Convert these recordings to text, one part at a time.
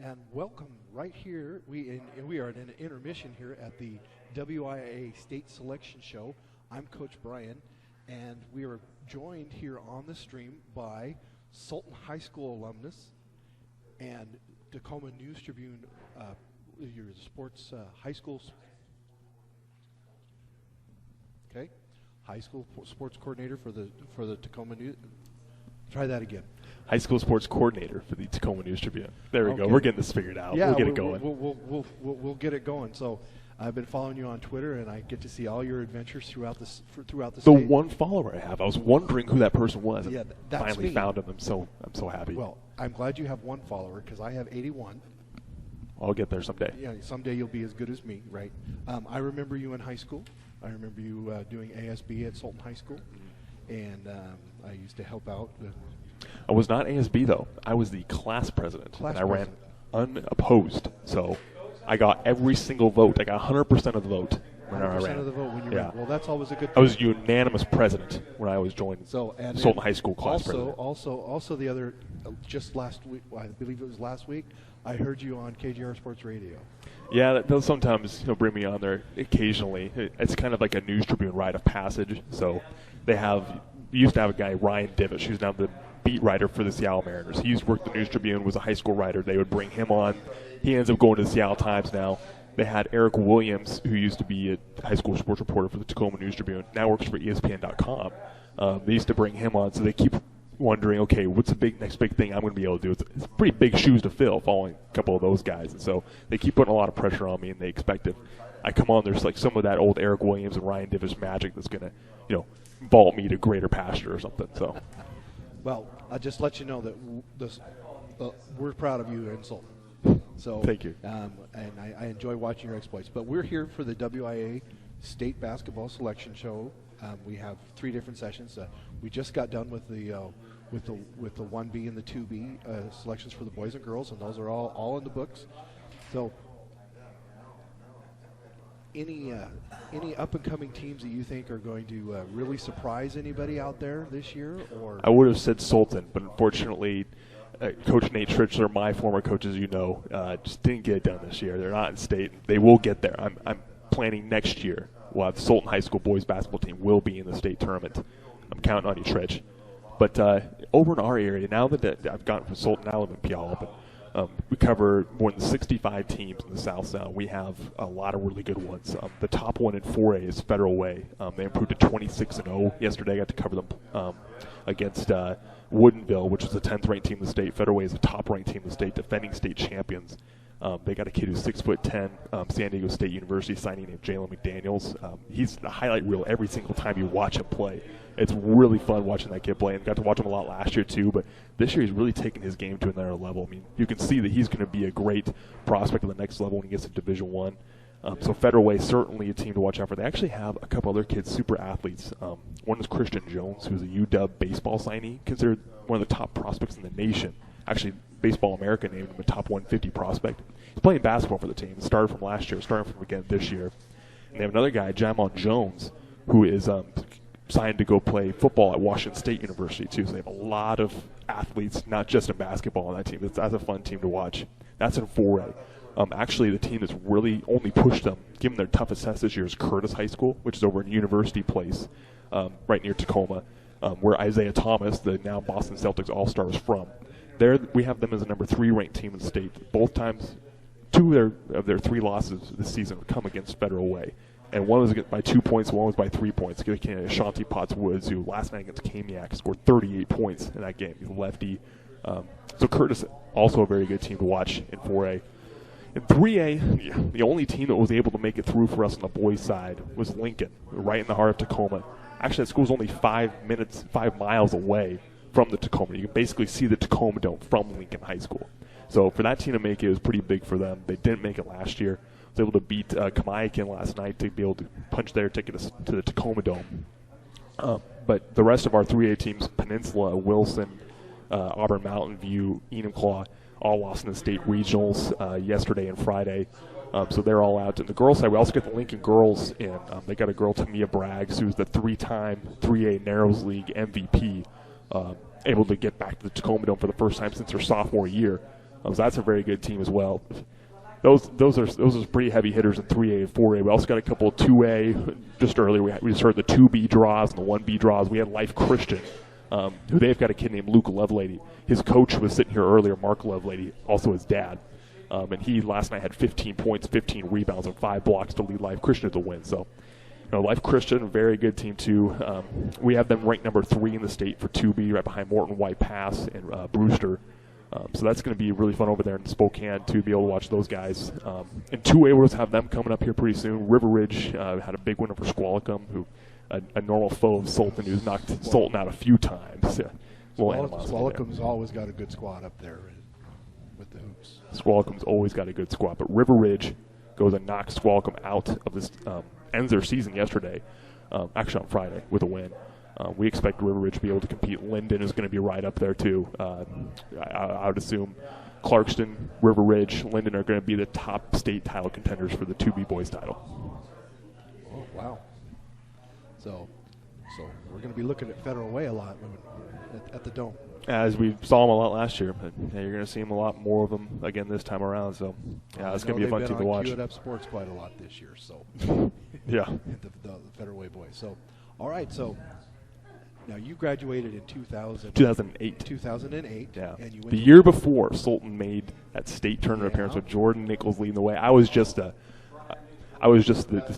and welcome right here. We are at an intermission here at the WIAA State Selection Show. I'm Coach Bryon, and we are joined here on the stream by Sultan High School alumnus and Tacoma News Tribune, your sports high school. Okay, high school sports coordinator for the Tacoma News. Try that again. High school sports coordinator for the Tacoma News Tribune. There we go. We're getting this figured out. Yeah, we'll get it going. We'll get it going. So I've been following you on Twitter, and I get to see all your adventures throughout the the state. one follower I have. I was wondering who that person was. Yeah, and that's finally me. found him. I'm so happy. Well, I'm glad you have one follower because I have 81. I'll get there someday. Yeah, someday you'll be as good as me, right? I remember you in high school. I remember you doing ASB at Sultan High School, and I used to help out. I was not ASB, though. I was the class president, and I ran unopposed. So I got every single vote. I got 100% of the vote when I ran. 100% of the vote when you ran. Well, that's always a good thing. I was unanimous president when I was joined Sultan High School class president. Also the other, just last week, I believe it was last week, I heard you on KGR Sports Radio. Yeah, they'll sometimes bring me on there occasionally. It's kind of like a News Tribune rite of passage. So we used to have a guy, Ryan Divish, who's now the beat writer for the Seattle Mariners. He used to work at the News Tribune, was a high school writer. They would bring him on. He ends up going to the Seattle Times now. They had Eric Williams, who used to be a high school sports reporter for the Tacoma News Tribune, now works for ESPN.com. They used to bring him on, so they keep wondering, okay, what's the next big thing I'm going to be able to do? It's pretty big shoes to fill following a couple of those guys. And so they keep putting a lot of pressure on me, and they expect if I come on, there's like some of that old Eric Williams and Ryan Divish magic that's going to, vault me to greater pasture or something. So, well, I'll just let you know that we're proud of you and Sultan. So thank you. And I enjoy watching your exploits. But we're here for the WIAA State Basketball Selection Show. We have 3 different sessions. We just got done with the 1B and the 2B selections for the boys and girls, and those are all in the books. So, any up and coming teams that you think are going to really surprise anybody out there this year? Or I would have said Sultan, but unfortunately, Coach Nate Trichler, my former coach, as you know, just didn't get it done this year. They're not in state. They will get there. I'm planning next year. We'll have the Sultan High School boys basketball team will be in the state tournament. I'm counting on you, Trich. But over in our area, now that I've gotten from Sultan, I live in Puyallup, but we cover more than 65 teams in the South Zone. We have a lot of really good ones. The top one in 4A is Federal Way. They improved to 26-0 yesterday. I got to cover them against Woodinville, which is the 10th ranked team in the state. Federal Way is the top ranked team in the state, defending state champions. They got a kid who's 6'10", San Diego State University signing named Jalen McDaniels. He's the highlight reel every single time you watch him play. It's really fun watching that kid play, and got to watch him a lot last year too. But this year he's really taken his game to another level. I mean, you can see that he's going to be a great prospect at the next level when he gets to Division I. So Federal Way certainly a team to watch out for. They actually have a couple other kids, super athletes. One is Christian Jones, who's a UW baseball signee, considered one of the top prospects in the nation. Actually, Baseball America named him a top 150 prospect. He's playing basketball for the team. Started from last year, starting from again this year. And they have another guy, Jamon Jones, who is signed to go play football at Washington State University too. So they have a lot of athletes, not just in basketball on that team. That's a fun team to watch. That's in 4A. Actually, the team that's really only pushed them, given their toughest test this year, is Curtis High School, which is over in University Place, right near Tacoma, where Isaiah Thomas, the now Boston Celtics All-Star, is from. There, we have them as a number 3 ranked team in the state. Both times, 2 of their 3 losses this season come against Federal Way. And one was by 2 points, one was by 3 points. Ashanti Potts Woods, who last night against Kamiak scored 38 points in that game. He's a lefty. So Curtis, also a very good team to watch in 4A. In 3A, the only team that was able to make it through for us on the boys' side was Lincoln, right in the heart of Tacoma. Actually, that school's only 5 miles away from the Tacoma. You can basically see the Tacoma Dome from Lincoln High School. So for that team to make it was pretty big for them. They didn't make it last year. Was able to beat Kamiakin last night to be able to punch their ticket to the Tacoma Dome. But the rest of our 3A teams, Peninsula, Wilson, Auburn Mountain View, Enumclaw, all lost in the state regionals yesterday and Friday. So they're all out. And the girls' side, we also get the Lincoln girls in. They got a girl, Tamia Braggs, who's the 3-time 3A Narrows League MVP, able to get back to the Tacoma Dome for the first time since her sophomore year. So that's a very good team as well. Those are pretty heavy hitters in 3A and 4A. We also got a couple of 2A just earlier. We just heard the 2B draws and the 1B draws. We had Life Christian, who they've got a kid named Luke Lovelady. His coach was sitting here earlier, Mark Lovelady, also his dad. And he last night had 15 points, 15 rebounds, and 5 blocks to lead Life Christian to win. So, Life Christian, a very good team too. We have them ranked number 3 in the state for 2B, right behind Morton, White Pass, and Brewster. So that's going to be really fun over there in Spokane to be able to watch those guys. In 2A, we'll have them coming up here pretty soon. River Ridge had a big win over Squalicum, who a normal foe of Sultan, who's knocked Sultan out a few times. Squalicum's always got a good squad up there with the hoops. Squalicum's always got a good squad, but River Ridge goes and knocks Squalicum out of this, ends their season yesterday, actually on Friday, with a win. We expect River Ridge to be able to compete. Linden is going to be right up there, too. I would assume Clarkston, River Ridge, Linden are going to be the top state title contenders for the 2B boys title. Oh, wow. So we're going to be looking at Federal Way a lot at the Dome. As we saw them a lot last year, but you're going to see them a lot more of them again this time around. So, it's going to be a fun team to watch. They've been on Sports quite a lot this year. So, yeah, the Federal Way boys. So, all right. So, now you graduated in 2008. 2008. Yeah. And you went the year before, Sultan made that state tournament appearance with Jordan Nichols leading the way. I was just the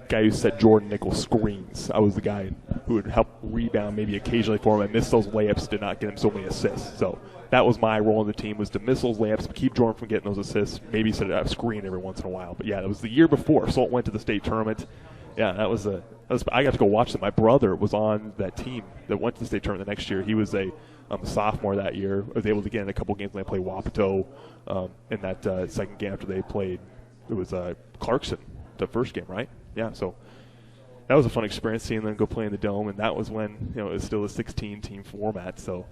guy who set Jordan Nichols screens. I was the guy who would help rebound maybe occasionally for him and miss those layups, did not get him so many assists. So that was my role in the team, was to miss those layups, keep Jordan from getting those assists, maybe set a screen every once in a while. But yeah, that was the year before. Sultan went to the state tournament. Yeah, I got to go watch it. My brother was on that team that went to the state tournament the next year. He was a sophomore that year. I was able to get in a couple games when they played Wapato in that second game after they played. It was Clarkson, the first game, right? Yeah, so that was a fun experience seeing them go play in the Dome, and that was when it was still a 16-team format, so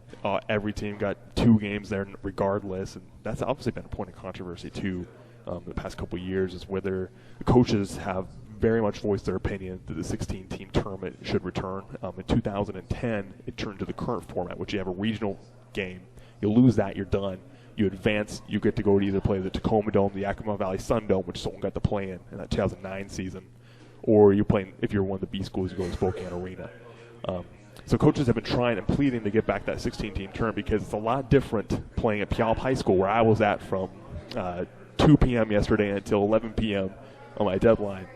every team got 2 games there regardless, and that's obviously been a point of controversy too the past couple of years, is whether the coaches have very much voiced their opinion that the 16-team tournament should return. In 2010, it turned to the current format, which you have a regional game. You lose that, you're done. You advance, you get to go to either play the Tacoma Dome, the Yakima Valley Sun Dome, which Sultan got to play in that 2009 season, or you're playing, if you're one of the B schools, you go to Spokane Arena. So coaches have been trying and pleading to get back that 16-team tournament because it's a lot different playing at Puyallup High School, where I was at from 2 p.m. yesterday until 11 p.m. on my deadline.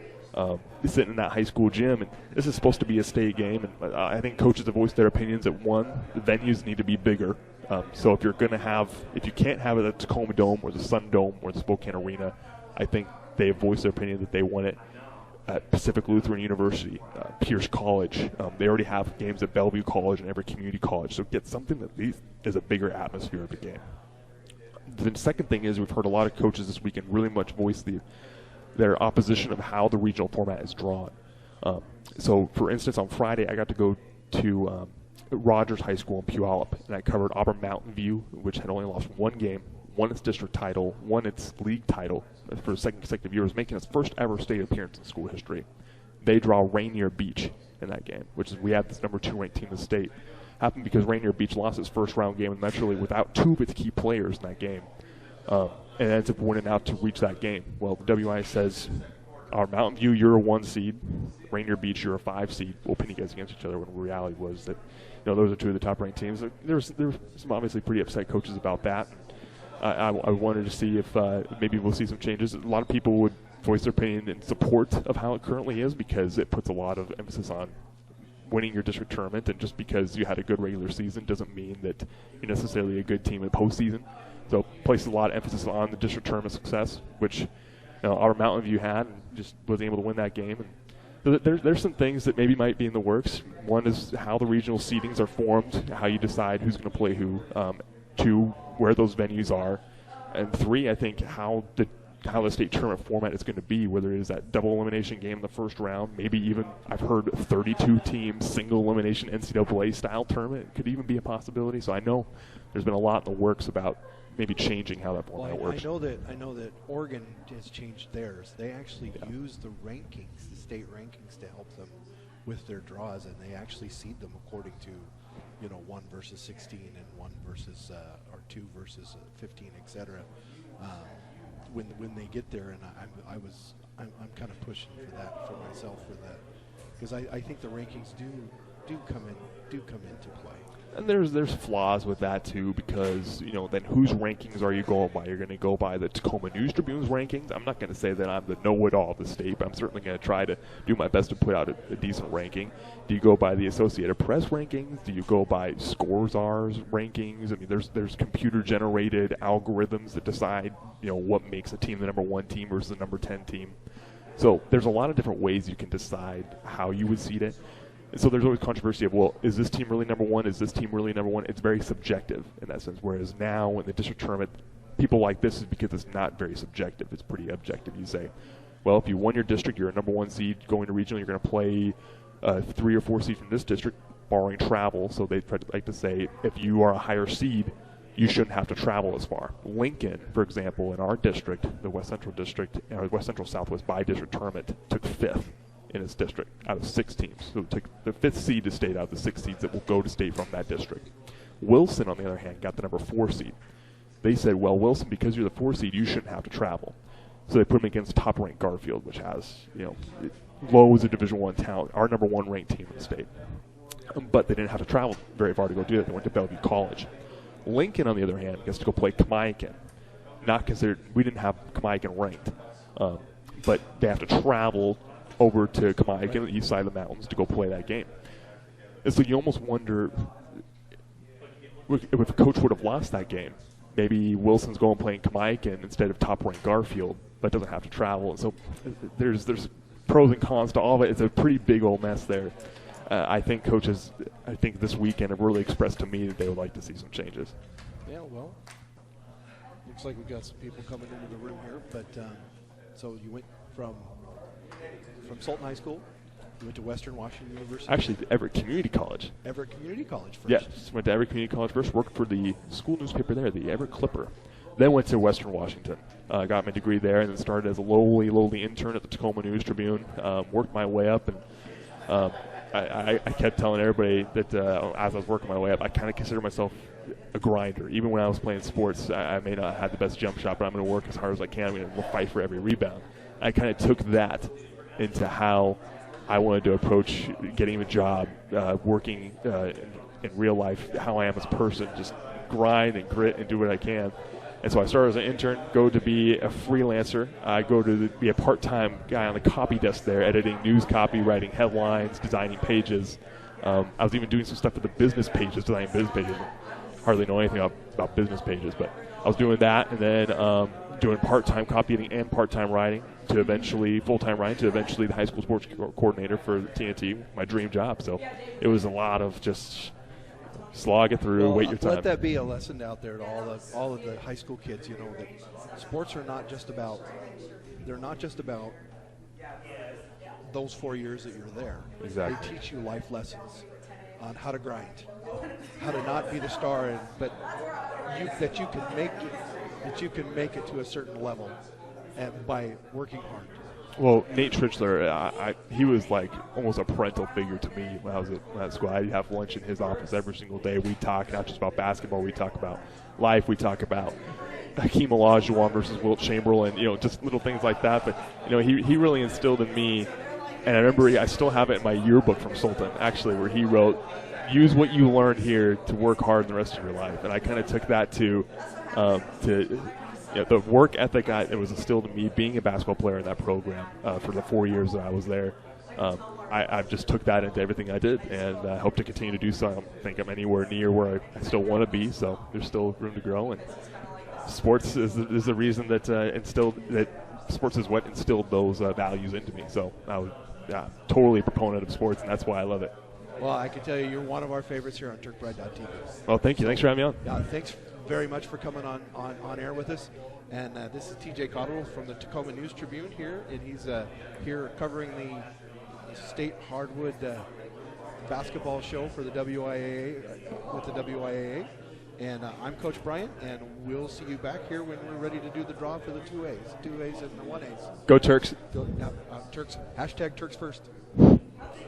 Sitting in that high school gym, and this is supposed to be a state game, and I think coaches have voiced their opinions that, one, the venues need to be bigger. So if you can't have it at the Tacoma Dome or the Sun Dome or the Spokane Arena, I think they have voiced their opinion that they want it at Pacific Lutheran University, Pierce College. They already have games at Bellevue College and every community college, so get something that is a bigger atmosphere of the game. The second thing is, we've heard a lot of coaches this weekend really much voice their opposition of how the regional format is drawn. So, for instance, on Friday, I got to go to Rogers High School in Puyallup, and I covered Auburn Mountain View, which had only lost 1 game, won its district title, won its league title for the second consecutive year, was making its first ever state appearance in school history. They draw Rainier Beach in that game, which is, we have this number 2 ranked team in the state. Happened because Rainier Beach lost its first round game in Metro League without 2 of its key players in that game. And ends up winning out to reach that game. Well, the WIAA says, our Mountain View, you're a 1 seed. Rainier Beach, you're a 5 seed. We'll pin you guys against each other, when the reality was that those are 2 of the top-ranked teams. There's some obviously pretty upset coaches about that. I wanted to see if maybe we'll see some changes. A lot of people would voice their opinion in support of how it currently is, because it puts a lot of emphasis on winning your district tournament, and just because you had a good regular season doesn't mean that you're necessarily a good team in postseason. So places a lot of emphasis on the district tournament success, which our Mountain View had, and just was able to win that game. And there's some things that maybe might be in the works. One is how the regional seedings are formed, how you decide who's going to play who. 2, where those venues are. And 3, I think how the state tournament format is going to be, whether it is that double elimination game in the first round, maybe even, I've heard 32 teams, single elimination NCAA style tournament could even be a possibility. So I know there's been a lot in the works about maybe changing how that format works. I know that Oregon has changed theirs. They actually use the rankings, the state rankings, to help them with their draws, and they actually seed them according to 1 versus 16 and 1 versus or 2 versus 15, etc. when they get there, and I'm kind of pushing for that for myself for that, because I think the rankings do come into play. And there's flaws with that too, because then whose rankings are you going by? You're going to go by the Tacoma News Tribune's rankings. I'm not going to say that I'm the know-it-all of the state, but I'm certainly going to try to do my best to put out a decent ranking. Do you go by the Associated Press rankings? Do you go by Scoresar's rankings? I mean, there's computer-generated algorithms that decide what makes a team the number 1 team versus the number 10 team. So there's a lot of different ways you can decide how you would seed it. And so there's always controversy of, well, is this team really number 1? Is this team really number 1? It's very subjective in that sense. Whereas now in the district tournament, people like this is because it's not very subjective. It's pretty objective. You say, well, if you won your district, you're a number 1 seed going to regional. You're going to play 3 or 4 seed from this district, barring travel. So they like to say, if you are a higher seed, you shouldn't have to travel as far. Lincoln, for example, in our district, the West Central District, West Central Southwest bi-district tournament, took 5th in its district out of 6 teams. So it took the 5th seed to state out of the 6 seeds that will go to state from that district. Wilson, on the other hand, got the number 4 seed. They said, well, Wilson, because you're the 4 seed, you shouldn't have to travel. So they put them against top-ranked Garfield, which has, loads of Division I talent, our number 1 ranked team in the state. But they didn't have to travel very far to go do that. They went to Bellevue College. Lincoln, on the other hand, gets to go play Kamaikan. Not considered, we didn't have Kamaikan ranked. But they have to travel over to Kamaikan, the east side of the mountains, to go play that game. And so you almost wonder if a coach would have lost that game. Maybe Wilson's going playing Kamaikan instead of top-ranked Garfield, but doesn't have to travel. And so there's pros and cons to all of it. It's a pretty big old mess there. I think coaches, this weekend have really expressed to me that they would like to see some changes. Yeah, well, looks like we've got some people coming into the room here. But so you went from Sultan High School, you went to Western Washington University. Actually, Everett Community College. Everett Community College first. Yes, went to Everett Community College first, worked for the school newspaper there, the Everett Clipper. Then went to Western Washington, got my degree there, and then started as a lowly intern at the Tacoma News Tribune, worked my way up, and I kept telling everybody that as I was working my way up, I kind of consider myself a grinder. Even when I was playing sports, I may not have the best jump shot, but I'm going to work as hard as I can. I'm going to fight for every rebound. I kind of took that into how I wanted to approach getting a job, working in real life, how I am as a person, just grind and grit and do what I can. And so I started as an intern, go to be a freelancer. I go to be a part-time guy on the copy desk there, editing news copy, writing headlines, designing pages. I was even doing some stuff for the business pages, designing business pages. I hardly know anything about business pages, but I was doing that, and then doing part-time copy editing and part-time writing to eventually full-time writing to eventually the high school sports coordinator for TNT, my dream job. So it was a lot of just slog it through, wait your time. Let that be a lesson out there to all of the high school kids, that sports are not just about, they're not just about those 4 years that you're there. Exactly. They teach you life lessons on how to grind, how to not be the star, but that you can make it to a certain level, and by working hard. Well, Nate Trichler, he was like almost a parental figure to me when I was at school. I'd have lunch in his office every single day. We talk not just about basketball. We talk about life. We talk about Hakeem Olajuwon versus Wilt Chamberlain, just little things like that. But, he really instilled in me, and I remember I still have it in my yearbook from Sultan, actually, where he wrote, use what you learned here to work hard in the rest of your life. And I kind of took that to the work ethic that was instilled in me being a basketball player in that program for the 4 years that I was there. I just took that into everything I did, and I hope to continue to do so. I don't think I'm anywhere near where I still want to be, so there's still room to grow. And sports is the reason that sports is what instilled those values into me. So I was totally a proponent of sports, and that's why I love it. Well, I can tell you you're one of our favorites here on TurkPride.tv. Well, thank you. Thanks for having me on. Yeah, thanks very much for coming on air with us. And this is TJ Cotterill from the Tacoma News Tribune here, and he's here covering the state hardwood basketball show for the WIAA with the WIAA. And I'm Coach Bryon, and we'll see you back here when we're ready to do the draw for the 2As and the 1As. Go Turks. Turks. #Turks first.